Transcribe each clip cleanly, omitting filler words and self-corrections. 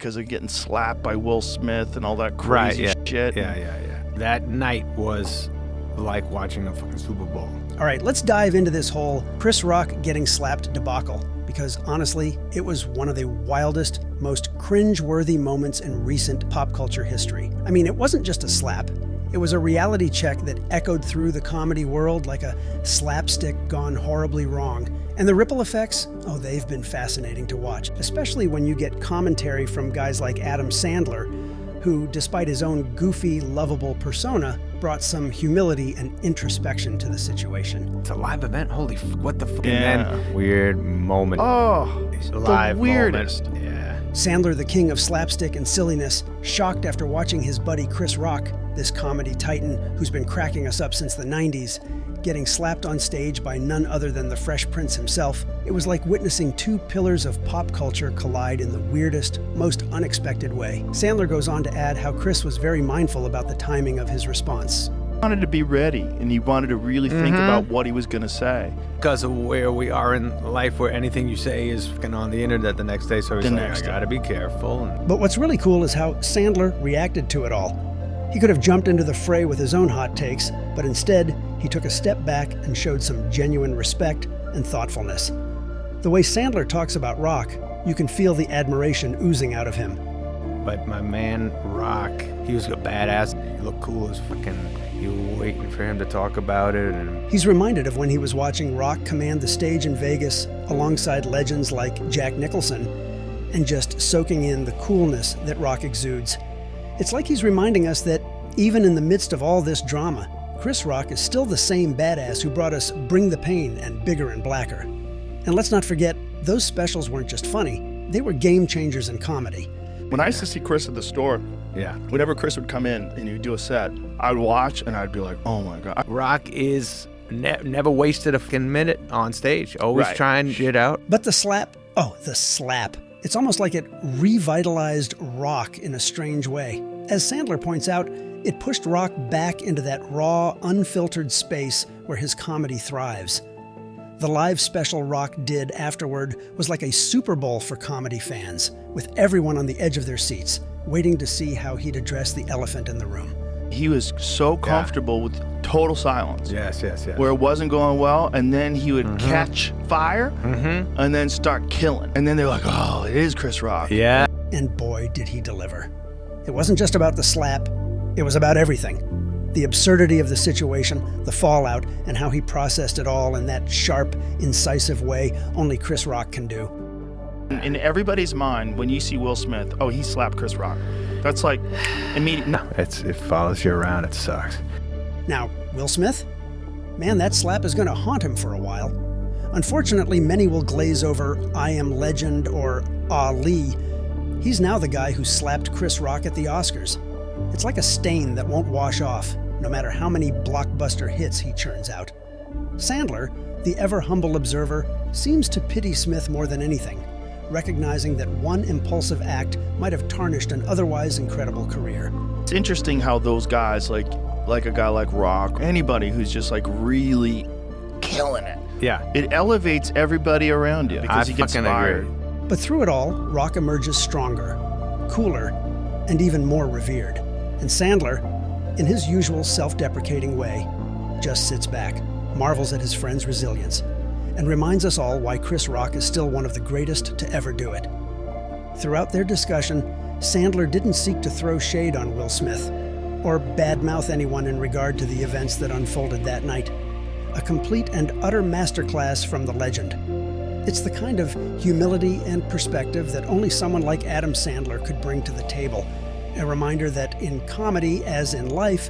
because of getting slapped by Will Smith and all that crazy shit. Yeah. That night was like watching a fucking Super Bowl. All right, let's dive into this whole Chris Rock getting slapped debacle, because honestly, it was one of the wildest, most cringe-worthy moments in recent pop culture history. I mean, it wasn't just a slap. It was a reality check that echoed through the comedy world like a slapstick gone horribly wrong. And the ripple effects, oh, they've been fascinating to watch, especially when you get commentary from guys like Adam Sandler, who, despite his own goofy, lovable persona, brought some humility and introspection to the situation. It's a live event? Holy what the fuck? Man, weird moment. Oh, live the weirdest. Moment. Yeah. Sandler, the king of slapstick and silliness, shocked after watching his buddy Chris Rock, this comedy titan who's been cracking us up since the 90s, getting slapped on stage by none other than the Fresh Prince himself. It was like witnessing two pillars of pop culture collide in the weirdest, most unexpected way. Sandler goes on to add how Chris was very mindful about the timing of his response. He wanted to be ready, and he wanted to really think about what he was going to say. Because of where we are in life, where anything you say is fucking on the internet the next day, so he's like, I gotta be careful. But what's really cool is how Sandler reacted to it all. He could have jumped into the fray with his own hot takes, but instead, he took a step back and showed some genuine respect and thoughtfulness. The way Sandler talks about Rock, you can feel the admiration oozing out of him. But my man, Rock, he was a badass. He looked cool as fucking... You were waiting for him to talk about it. And he's reminded of when he was watching Rock command the stage in Vegas alongside legends like Jack Nicholson and just soaking in the coolness that Rock exudes. It's like he's reminding us that even in the midst of all this drama, Chris Rock is still the same badass who brought us Bring the Pain and Bigger and Blacker. And let's not forget, those specials weren't just funny, they were game changers in comedy. When I used to see Chris at the store, whenever Chris would come in and he'd do a set, I'd watch and I'd be like, oh my God. Rock is never wasted a fucking minute on stage, always trying shit out. But the slap, it's almost like it revitalized Rock in a strange way. As Sandler points out, it pushed Rock back into that raw, unfiltered space where his comedy thrives. The live special Rock did afterward was like a Super Bowl for comedy fans, with everyone on the edge of their seats, waiting to see how he'd address the elephant in the room. He was so comfortable with total silence. Yes. Where it wasn't going well, and then he would catch fire and then start killing. And then they're like, oh, it is Chris Rock. Yeah. And boy, did he deliver. It wasn't just about the slap, it was about everything. The absurdity of the situation, the fallout, and how he processed it all in that sharp, incisive way only Chris Rock can do. In everybody's mind, when you see Will Smith, oh, he slapped Chris Rock. That's like immediate. No, it follows you around. It sucks. Now, Will Smith? Man, that slap is going to haunt him for a while. Unfortunately, many will glaze over I Am Legend or Ali. He's now the guy who slapped Chris Rock at the Oscars. It's like a stain that won't wash off, no matter how many blockbuster hits he churns out. Sandler, the ever-humble observer, seems to pity Smith more than anything, recognizing that one impulsive act might have tarnished an otherwise incredible career. It's interesting how those guys, like a guy like Rock, anybody who's just like really killing it, it elevates everybody around you because he gets fired. But through it all, Rock emerges stronger, cooler, and even more revered. And Sandler, in his usual self-deprecating way, just sits back, marvels at his friend's resilience, and reminds us all why Chris Rock is still one of the greatest to ever do it. Throughout their discussion, Sandler didn't seek to throw shade on Will Smith or badmouth anyone in regard to the events that unfolded that night. A complete and utter masterclass from the legend. It's the kind of humility and perspective that only someone like Adam Sandler could bring to the table. A reminder that in comedy, as in life,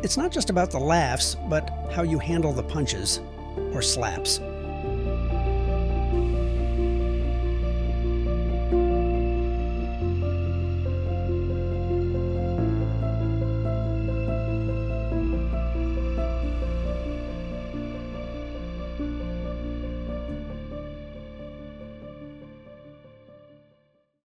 it's not just about the laughs, but how you handle the punches or slaps.